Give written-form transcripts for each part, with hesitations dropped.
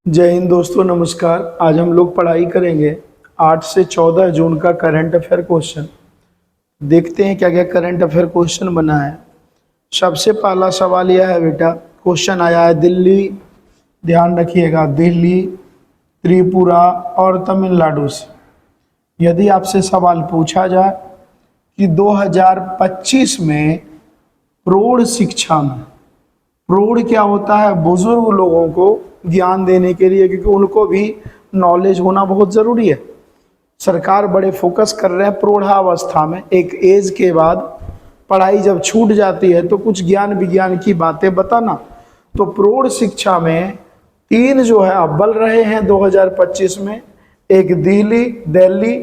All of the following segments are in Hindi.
जय हिंद दोस्तों, नमस्कार। आज हम लोग पढ़ाई करेंगे 8 से 14 जून का करंट अफेयर क्वेश्चन। देखते हैं क्या क्या करंट अफेयर क्वेश्चन बना है। सबसे पहला सवाल यह है बेटा, क्वेश्चन आया है दिल्ली, ध्यान रखिएगा, दिल्ली, त्रिपुरा और तमिलनाडु से। यदि आपसे सवाल पूछा जाए कि 2025 में प्रौढ़ शिक्षा में, प्रौढ़ क्या होता है, बुजुर्ग लोगों को ज्ञान देने के लिए, क्योंकि उनको भी नॉलेज होना बहुत ज़रूरी है। सरकार बड़े फोकस कर रहे हैं प्रौढ़ावस्था में, एक एज के बाद पढ़ाई जब छूट जाती है तो कुछ ज्ञान विज्ञान की बातें बताना। तो प्रौढ़ शिक्षा में 3 जो है अव्वल रहे हैं 2025 में। एक दिल्ली,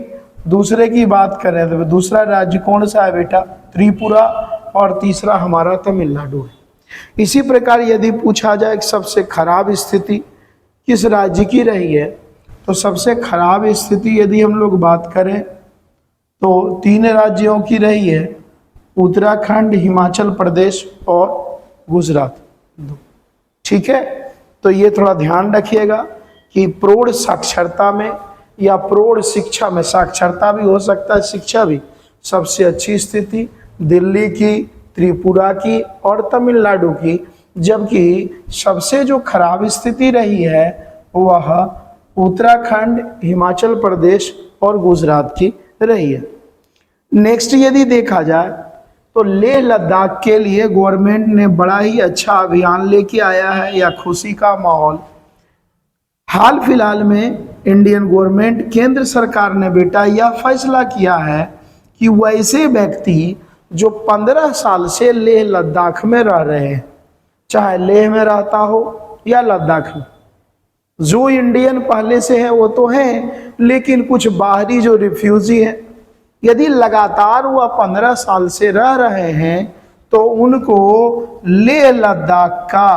दूसरे की बात करें तो दूसरा राज्य कौन सा है बेटा, त्रिपुरा, और तीसरा हमारा तमिलनाडु है। इसी प्रकार यदि पूछा जाए कि सबसे खराब स्थिति किस राज्य की रही है, तो सबसे खराब स्थिति यदि हम लोग बात करें तो 3 राज्यों की रही है, उत्तराखंड, हिमाचल प्रदेश और गुजरात। ठीक है, तो ये थोड़ा ध्यान रखिएगा कि प्रौढ़ साक्षरता में या प्रौढ़ शिक्षा में, साक्षरता भी हो सकता है शिक्षा भी, सबसे अच्छी स्थिति दिल्ली की, त्रिपुरा की और तमिलनाडु की, जबकि सबसे जो खराब स्थिति रही है वह उत्तराखंड, हिमाचल प्रदेश और गुजरात की रही है। नेक्स्ट यदि देखा जाए तो लेह लद्दाख के लिए गवर्नमेंट ने बड़ा ही अच्छा अभियान लेके आया है, या खुशी का माहौल। हाल फिलहाल में इंडियन गवर्नमेंट, केंद्र सरकार ने बेटा यह फैसला किया है कि वैसे व्यक्ति जो 15 साल से लेह लद्दाख में रह रहे हैं, चाहे लेह में रहता हो या लद्दाख में, जो इंडियन पहले से है वो तो हैं, लेकिन कुछ बाहरी जो रिफ्यूजी हैं, यदि लगातार वह 15 साल से रह रहे हैं तो उनको लेह लद्दाख का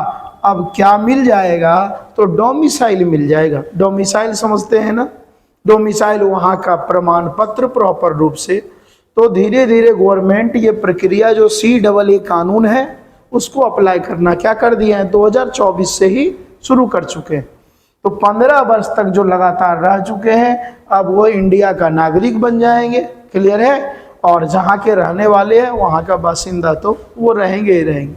अब क्या मिल जाएगा, तो डोमिसाइल मिल जाएगा। डोमिसाइल समझते हैं ना, डोमिसाइल वहाँ का प्रमाण पत्र प्रॉपर रूप से। तो धीरे धीरे गवर्नमेंट ये प्रक्रिया जो CAA कानून है उसको अप्लाई करना क्या कर दिया है, 2024 से ही शुरू कर चुके हैं। तो 15 वर्ष तक जो लगातार रह चुके हैं अब वो इंडिया का नागरिक बन जाएंगे, क्लियर है। और जहाँ के रहने वाले हैं वहाँ का बासिंदा तो वो रहेंगे ही रहेंगे।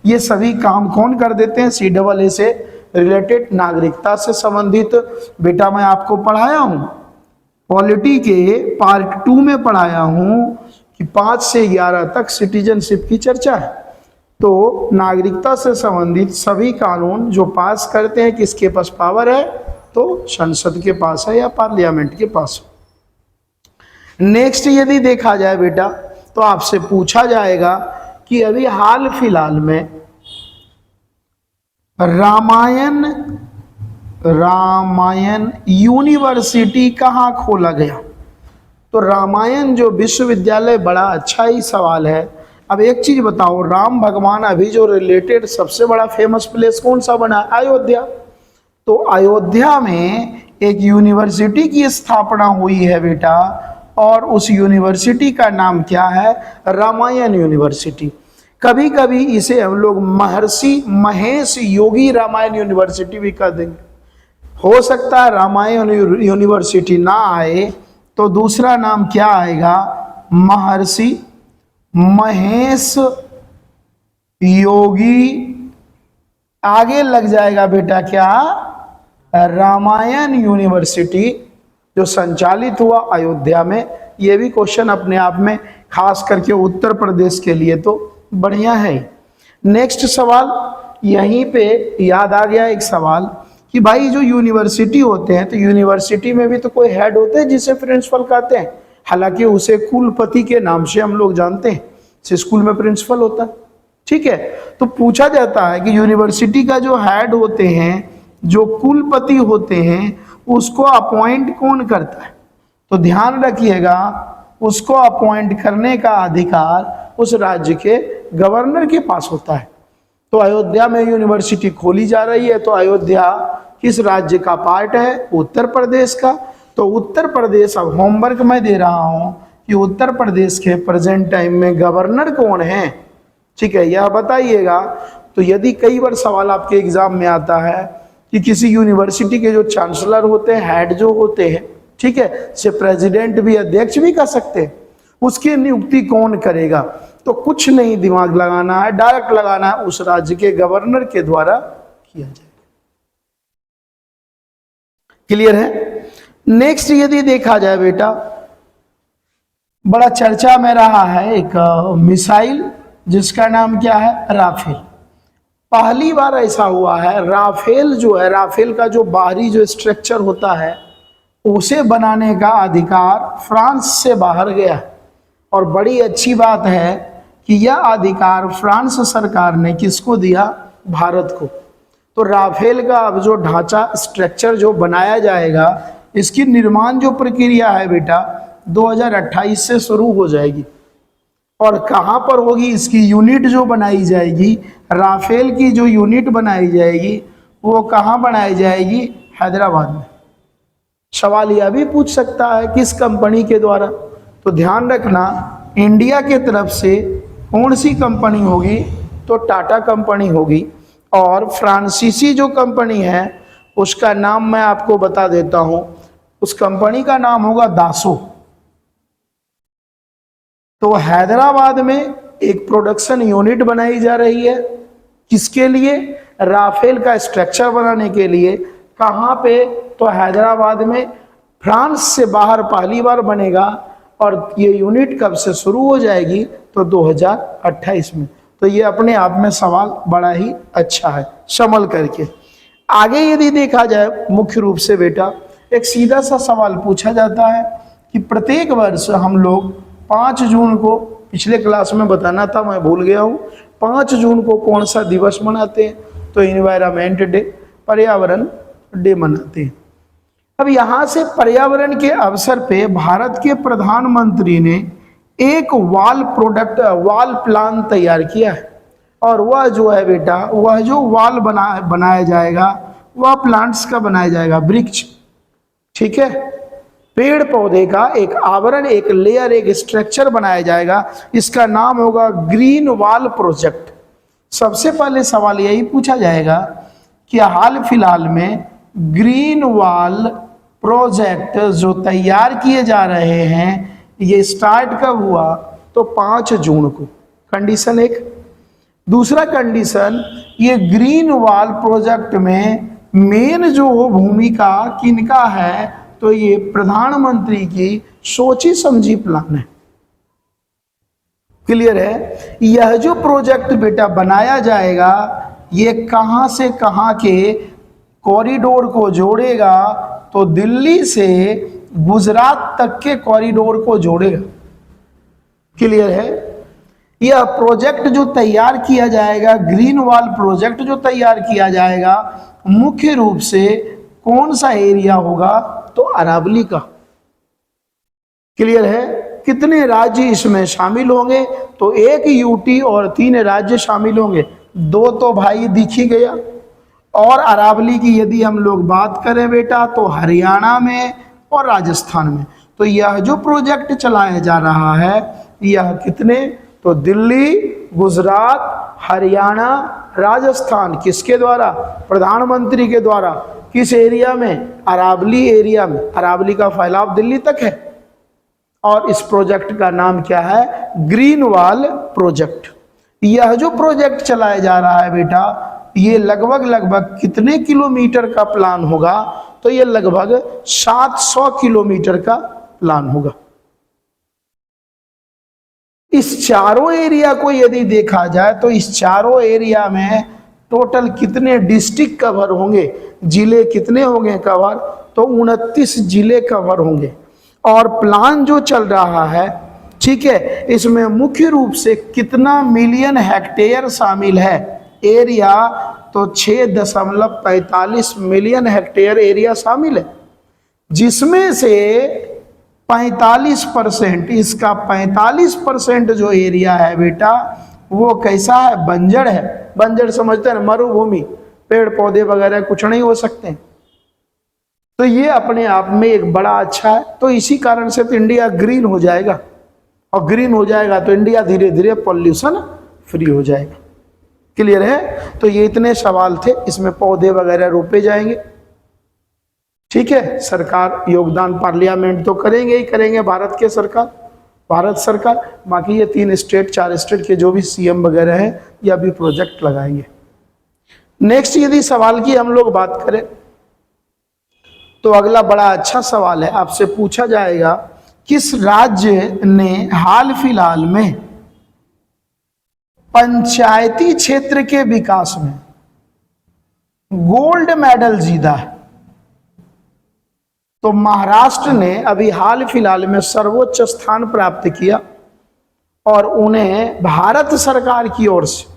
ये सभी काम कौन कर देते हैं, CAA से रिलेटेड, नागरिकता से संबंधित। बेटा मैं आपको पढ़ाया हूँ, पॉलिटी के पार्ट 2 में पढ़ाया हूँ कि 5 से 11 तक सिटीजनशिप की चर्चा है। तो नागरिकता से संबंधित सभी कानून जो पास करते हैं, किसके पास पावर है, तो संसद के पास है या पार्लियामेंट के पास है। नेक्स्ट यदि देखा जाए बेटा तो आपसे पूछा जाएगा कि अभी हाल फिलहाल में रामायण यूनिवर्सिटी कहाँ खोला गया। तो रामायण जो विश्वविद्यालय, बड़ा अच्छा ही सवाल है। अब एक चीज बताओ, राम भगवान अभी जो रिलेटेड सबसे बड़ा फेमस प्लेस कौन सा बना, अयोध्या। तो अयोध्या में एक यूनिवर्सिटी की स्थापना हुई है बेटा, और उस यूनिवर्सिटी का नाम क्या है, रामायण यूनिवर्सिटी। कभी कभी इसे हम लोग महर्षि महेश योगी रामायण यूनिवर्सिटी भी कह देंगे। हो सकता है रामायण यूनिवर्सिटी ना आए तो दूसरा नाम क्या आएगा, महर्षि महेश योगी, आगे लग जाएगा बेटा क्या, रामायण यूनिवर्सिटी, जो संचालित हुआ अयोध्या में। ये भी क्वेश्चन अपने आप में खास करके उत्तर प्रदेश के लिए तो बढ़िया है। नेक्स्ट सवाल यहीं पे याद आ गया एक सवाल कि भाई जो यूनिवर्सिटी होते हैं, तो यूनिवर्सिटी में भी तो कोई हेड होते हैं जिसे प्रिंसिपल कहते हैं, हालांकि उसे कुलपति के नाम से हम लोग जानते हैं, स्कूल में प्रिंसिपल होता है। ठीक है, तो पूछा जाता है कि यूनिवर्सिटी का जो हेड होते हैं, जो कुलपति होते हैं, उसको अपॉइंट कौन करता है। तो ध्यान रखिएगा, उसको अपॉइंट करने का अधिकार उस राज्य के गवर्नर के पास होता है। तो अयोध्या में यूनिवर्सिटी खोली जा रही है, तो अयोध्या किस राज्य का पार्ट है, उत्तर प्रदेश का। तो उत्तर प्रदेश, अब होमवर्क मैं दे रहा हूं कि उत्तर प्रदेश के प्रेजेंट टाइम में गवर्नर कौन है, ठीक है, यह बताइएगा। तो यदि कई बार सवाल आपके एग्जाम में आता है कि किसी यूनिवर्सिटी के जो चांसलर होते हैं, हेड जो होते हैं, ठीक है, से प्रेसिडेंट भी, अध्यक्ष भी कर सकते हैं, उसकी नियुक्ति कौन करेगा? तो कुछ नहीं दिमाग लगाना है, डायरेक्ट लगाना है, उस राज्य के गवर्नर के द्वारा किया जाएगा। क्लियर है? नेक्स्ट यदि देखा जाए बेटा, बड़ा चर्चा में रहा है एक मिसाइल जिसका नाम क्या है? राफेल। पहली बार ऐसा हुआ है, राफेल जो है, राफेल का जो बाहरी जो स्ट्रक्चर होता है उसे बनाने का अधिकार फ्रांस से बाहर गया है। और बड़ी अच्छी बात है कि यह अधिकार फ्रांस सरकार ने किसको दिया? भारत को। तो राफेल का अब जो ढांचा स्ट्रक्चर जो बनाया जाएगा, इसकी निर्माण जो प्रक्रिया है बेटा 2028 से शुरू हो जाएगी। और कहाँ पर होगी? इसकी यूनिट जो बनाई जाएगी, राफेल की जो यूनिट बनाई जाएगी वो कहाँ बनाई जाएगी? हैदराबाद में। सवाल यह भी पूछ सकता है किस कंपनी के द्वारा? तो ध्यान रखना, इंडिया के तरफ से कौन सी कंपनी होगी? तो टाटा कंपनी होगी। और फ्रांसीसी जो कंपनी है उसका नाम मैं आपको बता देता हूं, उस कंपनी का नाम होगा दासो। तो हैदराबाद में एक प्रोडक्शन यूनिट बनाई जा रही है, किसके लिए? राफेल का स्ट्रक्चर बनाने के लिए। कहाँ पे? तो हैदराबाद में। फ्रांस से बाहर पहली बार बनेगा। और ये यूनिट कब से शुरू हो जाएगी? तो 2028 में। तो ये अपने आप में सवाल बड़ा ही अच्छा है, संभल करके। आगे यदि देखा जाए, मुख्य रूप से बेटा एक सीधा सा सवाल पूछा जाता है कि प्रत्येक वर्ष हम लोग 5 जून को, पिछले क्लास में बताना था मैं भूल गया हूँ, 5 जून को कौन सा दिवस मनाते हैं? तो इन्वायरमेंट डे, पर्यावरण डे मनाते हैं। अब यहाँ से पर्यावरण के अवसर पे भारत के प्रधानमंत्री ने एक वाल प्लान तैयार किया है। और वह जो है बेटा, वह जो वाल बनाया जाएगा वह प्लांट्स का बनाया जाएगा, वृक्ष, ठीक है, पेड़ पौधे का एक आवरण, एक लेयर, एक स्ट्रक्चर बनाया जाएगा। इसका नाम होगा ग्रीन वॉल प्रोजेक्ट। सबसे पहले सवाल यही पूछा जाएगा कि हाल फिलहाल में ग्रीन वॉल प्रोजेक्ट जो तैयार किए जा रहे हैं, ये स्टार्ट कब हुआ? तो 5 जून को। कंडीशन एक। दूसरा कंडीशन, ये ग्रीन वॉल प्रोजेक्ट में मेन जो भूमिका किनका है? तो ये प्रधानमंत्री की सोची समझी प्लान है। क्लियर है? यह जो प्रोजेक्ट बेटा बनाया जाएगा, ये कहां से कहां के कॉरिडोर को जोड़ेगा? तो दिल्ली से गुजरात तक के कॉरिडोर को जोड़ेगा। क्लियर है? यह प्रोजेक्ट जो तैयार किया जाएगा, ग्रीन वॉल प्रोजेक्ट जो तैयार किया जाएगा, मुख्य रूप से कौन सा एरिया होगा? तो अरावली का। क्लियर है? कितने राज्य इसमें शामिल होंगे? तो एक यूटी और 3 राज्य शामिल होंगे। 2 तो भाई दिख ही गया। और अरावली की यदि हम लोग बात करें बेटा, तो हरियाणा में और राजस्थान में। तो यह जो प्रोजेक्ट चलाया जा रहा है, यह कितने? तो दिल्ली, गुजरात, हरियाणा, राजस्थान, किसके द्वारा? प्रधानमंत्री के द्वारा। किस एरिया में? अरावली एरिया में। अरावली का फैलाव दिल्ली तक है। और इस प्रोजेक्ट का नाम क्या है? Green wall project. यह जो प्रोजेक्ट चलाया जा रहा है बेटा, ये लगभग कितने किलोमीटर का प्लान होगा? तो ये लगभग 700 किलोमीटर का प्लान होगा। इस चारों एरिया को यदि देखा जाए, तो इस चारों एरिया में टोटल कितने डिस्ट्रिक्ट कवर होंगे? जिले कितने होंगे कवर? तो 29 जिले कवर होंगे। और प्लान जो चल रहा है, ठीक है, इसमें मुख्य रूप से कितना मिलियन हेक्टेयर शामिल है? एरिया तो 6.45 मिलियन हेक्टेयर एरिया शामिल है, जिसमें से 45%, इसका 45% जो एरिया है बेटा, वो कैसा है? बंजर है। बंजर समझते हैं ना, मरुभूमि, पेड़ पौधे वगैरह कुछ नहीं हो सकते। तो ये अपने आप में एक बड़ा अच्छा है। तो इसी कारण से तो इंडिया ग्रीन हो जाएगा। और ग्रीन हो जाएगा तो इंडिया धीरे धीरे पॉल्यूशन फ्री हो जाएगा। क्लियर है? तो ये इतने सवाल थे, इसमें पौधे वगैरह रोपे जाएंगे। ठीक है, सरकार योगदान पार्लियामेंट तो करेंगे ही करेंगे, भारत सरकार, बाकी ये 3 स्टेट 4 स्टेट के जो भी सीएम वगैरह हैं ये अभी प्रोजेक्ट लगाएंगे। नेक्स्ट यदि सवाल की हम लोग बात करें तो अगला बड़ा अच्छा सवाल है, आपसे पूछा जाएगा किस राज्य ने हाल फिलहाल में पंचायती क्षेत्र के विकास में गोल्ड मेडल जीता है? तो महाराष्ट्र ने अभी हाल फिलहाल में सर्वोच्च स्थान प्राप्त किया और उन्हें भारत सरकार की ओर से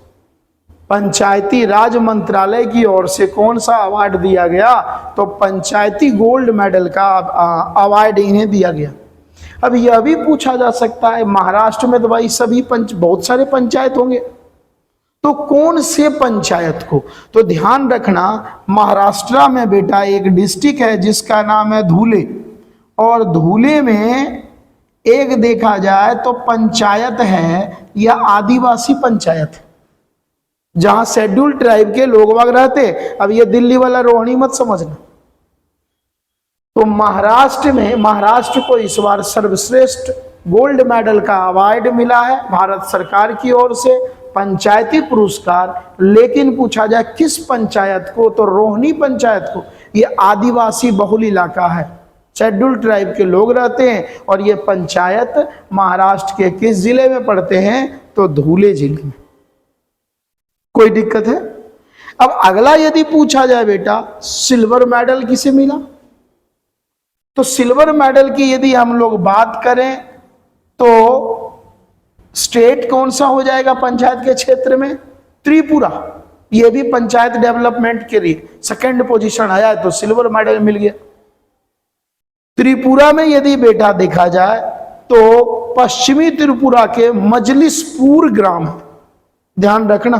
पंचायती राज मंत्रालय की ओर से कौन सा अवार्ड दिया गया? तो पंचायती गोल्ड मेडल का अवार्ड इन्हें दिया गया। अब यह भी पूछा जा सकता है महाराष्ट्र में तो भाई बहुत सारे पंचायत होंगे, तो कौन से पंचायत को? तो ध्यान रखना, महाराष्ट्र में बेटा एक डिस्ट्रिक्ट है जिसका नाम है धुले, और धुले में एक देखा जाए तो पंचायत है या आदिवासी पंचायत है जहां शेड्यूल ट्राइब के लोग वहां रहते। अब ये दिल्ली वाला रोहिणी मत समझना। तो महाराष्ट्र को इस बार सर्वश्रेष्ठ गोल्ड मेडल का अवार्ड मिला है भारत सरकार की ओर से, पंचायती पुरस्कार। लेकिन पूछा जाए किस पंचायत को? तो रोहिणी पंचायत को। ये आदिवासी बहुल इलाका है, शेड्यूल ट्राइब के लोग रहते हैं, और ये पंचायत महाराष्ट्र के किस जिले में पड़ते हैं? तो धुले जिले में। कोई दिक्कत है? अब अगला यदि पूछा जाए बेटा सिल्वर मेडल किसे मिला? तो सिल्वर मेडल की यदि हम लोग बात करें तो स्टेट कौन सा हो जाएगा पंचायत के क्षेत्र में? त्रिपुरा। ये भी पंचायत डेवलपमेंट के लिए सेकंड पोजीशन आया है तो सिल्वर मेडल मिल गया। त्रिपुरा में यदि बेटा देखा जाए तो पश्चिमी त्रिपुरा के मजलिसपुर ग्राम है, ध्यान रखना,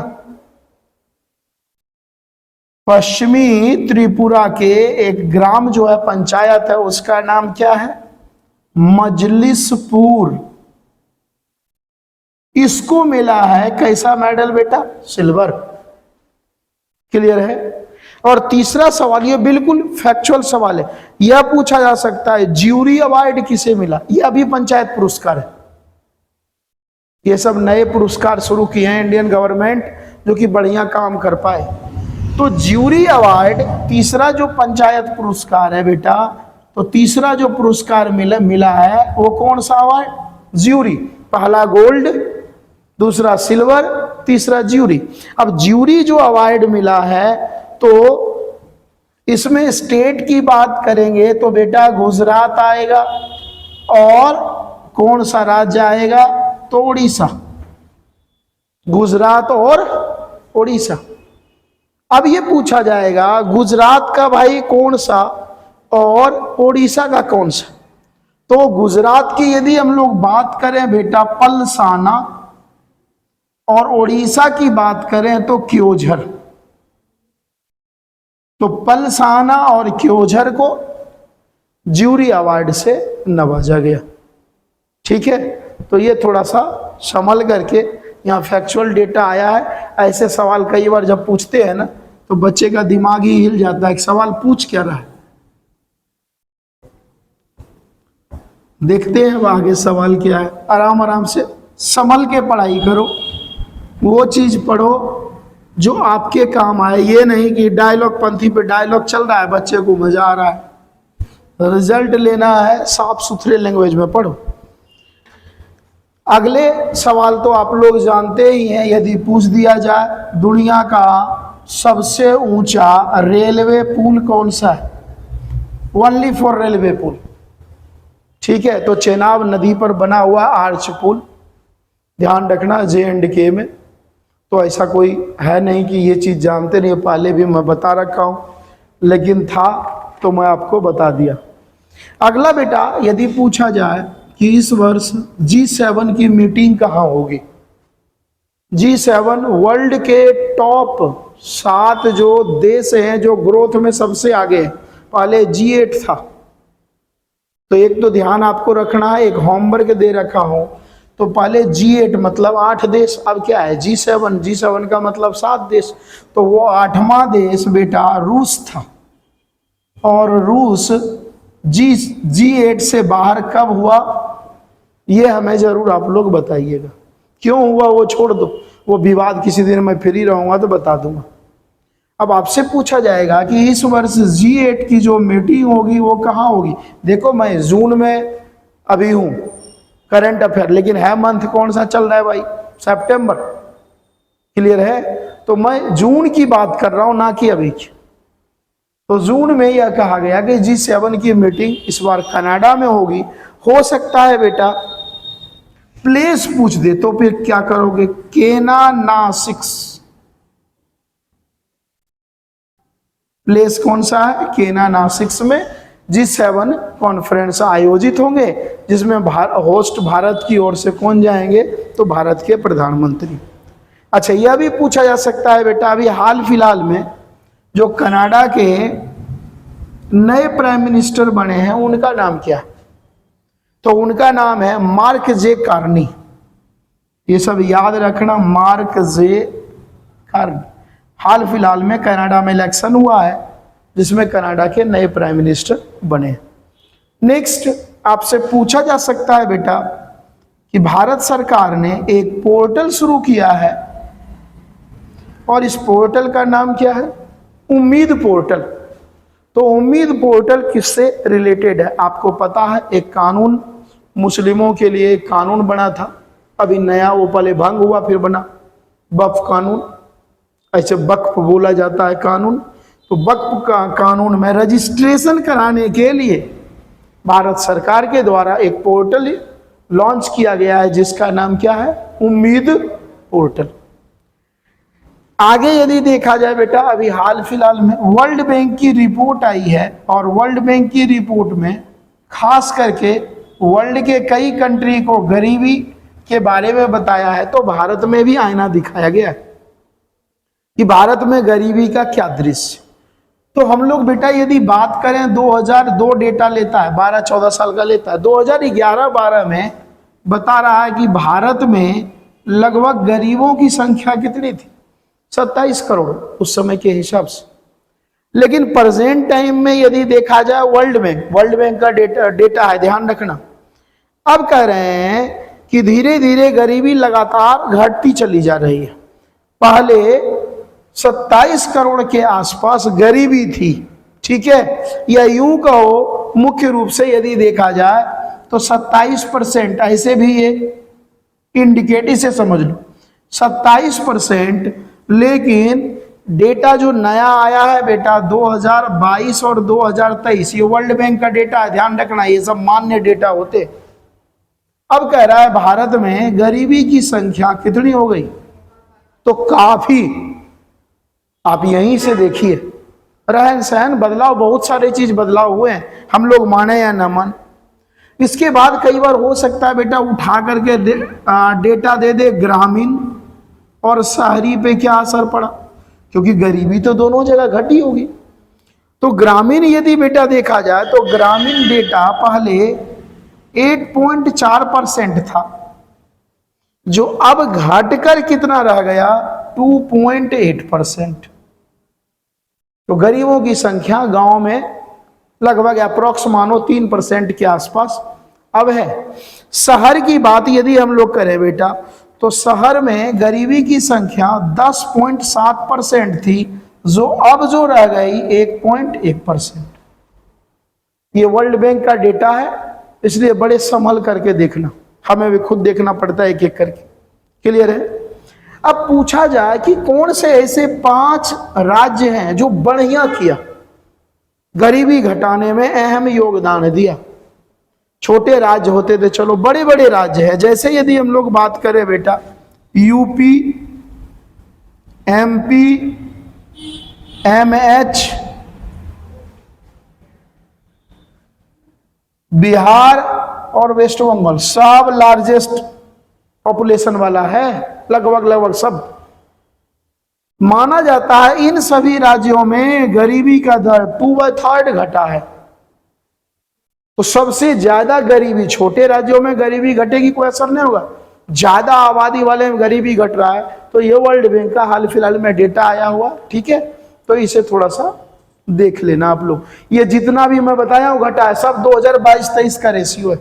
पश्चिमी त्रिपुरा के एक ग्राम जो है पंचायत है उसका नाम क्या है? मजलिसपुर। इसको मिला है कैसा मेडल बेटा? सिल्वर। क्लियर है? और तीसरा सवाल, ये बिल्कुल फैक्चुअल सवाल है, यह पूछा जा सकता है ज्यूरी अवार्ड किसे मिला? यह भी पंचायत पुरस्कार है। ये सब नए पुरस्कार शुरू किए हैं इंडियन गवर्नमेंट जो कि बढ़िया काम कर पाए। तो ज्यूरी अवार्ड तीसरा जो पंचायत पुरस्कार है बेटा, तो तीसरा जो पुरस्कार मिला है वो कौन सा अवार्ड? ज्यूरी। पहला गोल्ड, दूसरा सिल्वर, तीसरा ज्यूरी। अब ज्यूरी जो अवार्ड मिला है तो इसमें स्टेट की बात करेंगे तो बेटा गुजरात आएगा, और कौन सा राज्य आएगा? तो उड़ीसा। गुजरात और उड़ीसा। अब ये पूछा जाएगा गुजरात का भाई कौन सा और उड़ीसा का कौन सा? तो गुजरात की यदि हम लोग बात करें बेटा पलसाना, और उड़ीसा की बात करें तो क्योझर। तो पलसाना और क्योझर को ज्यूरी अवार्ड से नवाजा गया। ठीक है, तो ये थोड़ा सा संभल करके, यहाँ फैक्चुअल डेटा आया है। ऐसे सवाल कई बार जब पूछते हैं ना तो बच्चे का दिमाग ही हिल जाता है, सवाल पूछ क्या रहा है। देखते हैं अब आगे सवाल क्या है। आराम आराम से संभल के पढ़ाई करो, वो चीज पढ़ो जो आपके काम आए। ये नहीं कि डायलॉग पंथी पे डायलॉग चल रहा है, बच्चे को मजा आ रहा है। रिजल्ट लेना है, साफ सुथरे लैंग्वेज में पढ़ो। अगले सवाल तो आप लोग जानते ही हैं, यदि पूछ दिया जाए दुनिया का सबसे ऊंचा रेलवे पुल कौन सा है? ओनली फॉर रेलवे पुल। ठीक है, तो चेनाब नदी पर बना हुआ आर्च पुल, ध्यान रखना, J&K में। तो ऐसा कोई है नहीं कि ये चीज़ जानते नहीं, पहले भी मैं बता रखा हूँ, लेकिन था तो मैं आपको बता दिया। अगला बेटा यदि पूछा जाए कि इस वर्ष G7 की मीटिंग कहाँ होगी? G7 वर्ल्ड के टॉप 7 जो देश हैं जो ग्रोथ में सबसे आगे हैं। पहले G8 था। तो एक तो ध्यान आपको रखना है, एक होमवर्क दे रखा हूं, तो पहले G8 मतलब 8 देश, अब क्या है G7, G7 का मतलब 7 देश। तो वो 8वां देश बेटा रूस था, और रूस G8 से बाहर कब हुआ, ये हमें जरूर आप लोग बताइएगा। क्यों हुआ वो छोड़ दो, वो विवाद किसी दिन मैं फ्री रहूंगा तो बता दूंगा। अब आपसे पूछा जाएगा कि इस वर्ष G8 की जो मीटिंग होगी वो कहाँ होगी। देखो मैं जून में अभी हूं करंट अफेयर, लेकिन है मंथ कौन सा चल रहा है भाई, सितंबर, क्लियर है। तो मैं जून की बात कर रहा हूं ना कि अभी की। तो जून में यह कहा गया कि G7 की मीटिंग इस बार कनाडा में होगी। हो सकता है बेटा प्लेस पूछ दे तो फिर क्या करोगे, केनानासिक्स, प्लेस कौन सा है, केनानासिक्स में G7 कॉन्फ्रेंस आयोजित होंगे, जिसमें होस्ट भारत की ओर से कौन जाएंगे, तो भारत के प्रधानमंत्री। अच्छा यह भी पूछा जा सकता है बेटा अभी हाल फिलहाल में जो कनाडा के नए प्राइम मिनिस्टर बने हैं उनका नाम क्या है, तो उनका नाम है मार्क जे कार्नी। ये सब याद रखना, मार्क जे कार्नी। हाल फिलहाल में कनाडा में इलेक्शन हुआ है जिसमें कनाडा के नए प्राइम मिनिस्टर बने। नेक्स्ट आपसे पूछा जा सकता है बेटा कि भारत सरकार ने एक पोर्टल शुरू किया है और इस पोर्टल का नाम क्या है, उम्मीद पोर्टल। तो उम्मीद पोर्टल किससे रिलेटेड है, आपको पता है एक कानून मुस्लिमों के लिए एक कानून बना था, अभी नया वो पहले भंग हुआ फिर बना वक्फ कानून, ऐसे वक्फ बोला जाता है कानून। तो वक्फ का कानून में रजिस्ट्रेशन कराने के लिए भारत सरकार के द्वारा एक पोर्टल लॉन्च किया गया है जिसका नाम क्या है, उम्मीद पोर्टल। आगे यदि देखा जाए बेटा अभी हाल फिलहाल में वर्ल्ड बैंक की रिपोर्ट आई है और वर्ल्ड बैंक की रिपोर्ट में खास करके वर्ल्ड के कई कंट्री को गरीबी के बारे में बताया है। तो भारत में भी आईना दिखाया गया है कि भारत में गरीबी का क्या दृश्य। तो हम लोग बेटा यदि बात करें 2002 डेटा लेता है, 12-14 साल का लेता है, 2011-12 में बता रहा है कि भारत में लगभग गरीबों की संख्या कितनी थी, 27 करोड़ उस समय के हिसाब से। लेकिन प्रेजेंट टाइम में यदि देखा जाए वर्ल्ड बैंक का डेटा है, ध्यान रखना, अब कह रहे हैं कि धीरे धीरे गरीबी लगातार घटती चली जा रही है। पहले 27 करोड़ के आसपास गरीबी थी, ठीक है, या यूं कहो मुख्य रूप से यदि देखा जाए तो 27%, ऐसे भी ये इंडिकेटिव से समझ लो 27%। लेकिन डेटा जो नया आया है बेटा 2022 और 2023, ये वर्ल्ड बैंक का डेटा है, ध्यान रखना ये सब मान्य डेटा होते। अब कह रहा है भारत में गरीबी की संख्या कितनी हो गई, तो काफी, आप यहीं से देखिए रहन सहन बदलाव, बहुत सारे चीज बदलाव हुए हैं, हम लोग माने या न माने। इसके बाद कई बार हो सकता है बेटा उठा करके डेटा दे दे ग्रामीण और शहरी पे क्या असर पड़ा, क्योंकि गरीबी तो दोनों जगह घटी होगी। तो ग्रामीण यदि बेटा देखा जाए तो ग्रामीण डेटा पहले 8.4% था, जो अब घटकर कितना रह गया, 2.8%। तो गरीबों की संख्या गांव में लगभग अप्रोक्स मानो 3% के आसपास अब है। शहर की बात यदि हम लोग करें बेटा तो शहर में गरीबी की संख्या 10.7% थी, जो अब जो रह गई 1.1%। ये वर्ल्ड बैंक का डेटा है, इसलिए बड़े संभल करके देखना, हमें भी खुद देखना पड़ता है एक एक करके, क्लियर है। अब पूछा जाए कि कौन से ऐसे 5 राज्य हैं जो बढ़िया किया, गरीबी घटाने में अहम योगदान दिया। छोटे राज्य होते थे, चलो बड़े बड़े राज्य हैं, जैसे यदि हम लोग बात करें बेटा यूपी, एमपी, एमएच, बिहार और वेस्ट बंगाल, सब लार्जेस्ट पॉपुलेशन वाला है, लगभग सब। माना जाता है इन सभी राज्यों में गरीबी का दर 2/3 घटा है। तो सबसे ज्यादा गरीबी छोटे राज्यों में गरीबी घटेगी, कोई असर नहीं होगा, ज्यादा आबादी वाले में गरीबी घट रहा है। तो ये वर्ल्ड बैंक का हाल फिलहाल में डेटा आया हुआ, ठीक है, तो इसे थोड़ा सा देख लेना आप लोग। ये जितना भी मैं बताया हूं घटा है, सब 2022-23 का रेशियो है।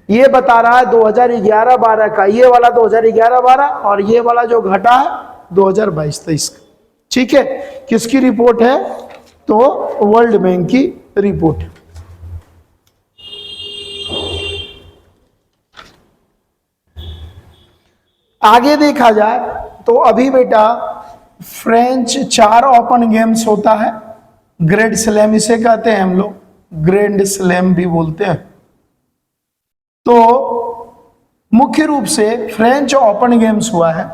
ये बता रहा है 2011-12 का, ये वाला 2011-12 और ये वाला जो घटा है 2022-23 का, ठीक है। किसकी रिपोर्ट है? तो वर्ल्ड बैंक की रिपोर्ट। आगे देखा जाए तो अभी बेटा फ्रेंच 4 ओपन गेम्स होता है, ग्रैंड स्लैम इसे कहते हैं हम लोग, ग्रैंड स्लैम भी बोलते हैं। तो मुख्य रूप से फ्रेंच ओपन गेम्स हुआ है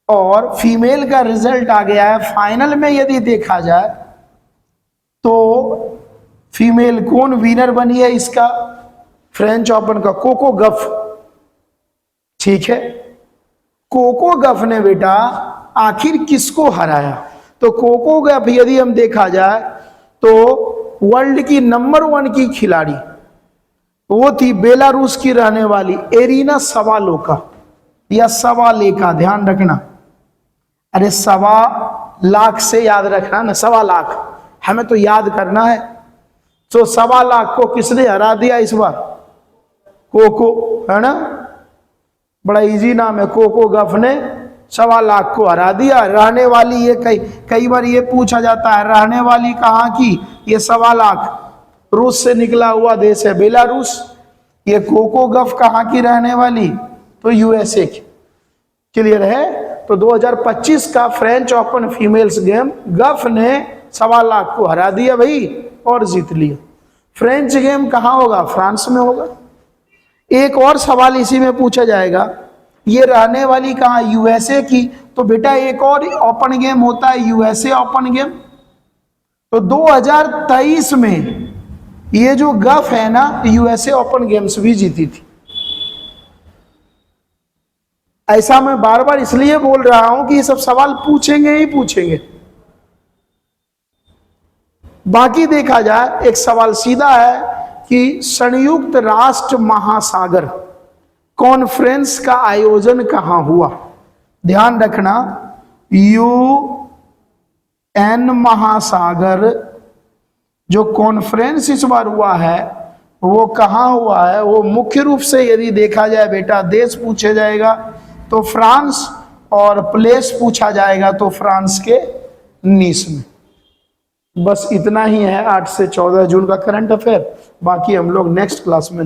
और फीमेल का रिजल्ट आ गया है। फाइनल में यदि देखा जाए तो फीमेल कौन विनर बनी है इसका? फ्रेंच ओपन का कोको गफ, ठीक है। कोको गफ ने बेटा आखिर किसको हराया? तो कोको गफ यदि हम देखा जाए तो वर्ल्ड की नंबर 1 की खिलाड़ी वो थी बेलारूस की रहने वाली एरिना सवालोका या सवालेका, ध्यान रखना। अरे 1.25 से याद रखना ना, 1.25 हमें तो याद करना है। तो 1.25 को किसने हरा दिया इस बार? कोको, है ना, बड़ा इजी नाम है। कोको गफ ने 1.25 को हरा दिया। रहने वाली ये कई बार ये पूछा जाता है, रहने वाली कहाँ की? ये 1.25 रूस से निकला हुआ देश है बेलारूस। ये कोको गफ कहाँ की रहने वाली? तो यूएसए की। क्लियर है? तो 2025 का फ्रेंच ओपन फीमेल्स गेम गफ ने 1.25 को हरा दिया भाई और जीत लिया। फ्रेंच गेम कहाँ होगा? फ्रांस में होगा। एक और सवाल इसी में पूछा जाएगा, ये रहने वाली कहाँ? यूएसए की। तो बेटा एक और ओपन गेम होता है यूएसए ओपन गेम। तो 2023 में ये जो गफ है ना यूएसए ओपन गेम्स भी जीती थी। ऐसा मैं बार बार इसलिए बोल रहा हूं कि ये सब सवाल पूछेंगे ही पूछेंगे। बाकी देखा जाए एक सवाल सीधा है कि संयुक्त राष्ट्र महासागर कॉन्फ्रेंस का आयोजन कहां हुआ? ध्यान रखना, यूएन महासागर जो कॉन्फ्रेंस इस बार हुआ है वो कहां हुआ है? वो मुख्य रूप से यदि देखा जाए बेटा देश पूछा जाएगा तो फ्रांस, और प्लेस पूछा जाएगा तो फ्रांस के नीस में। बस इतना ही है 8 से 14 जून का करंट अफेयर। बाकी हम लोग नेक्स्ट क्लास में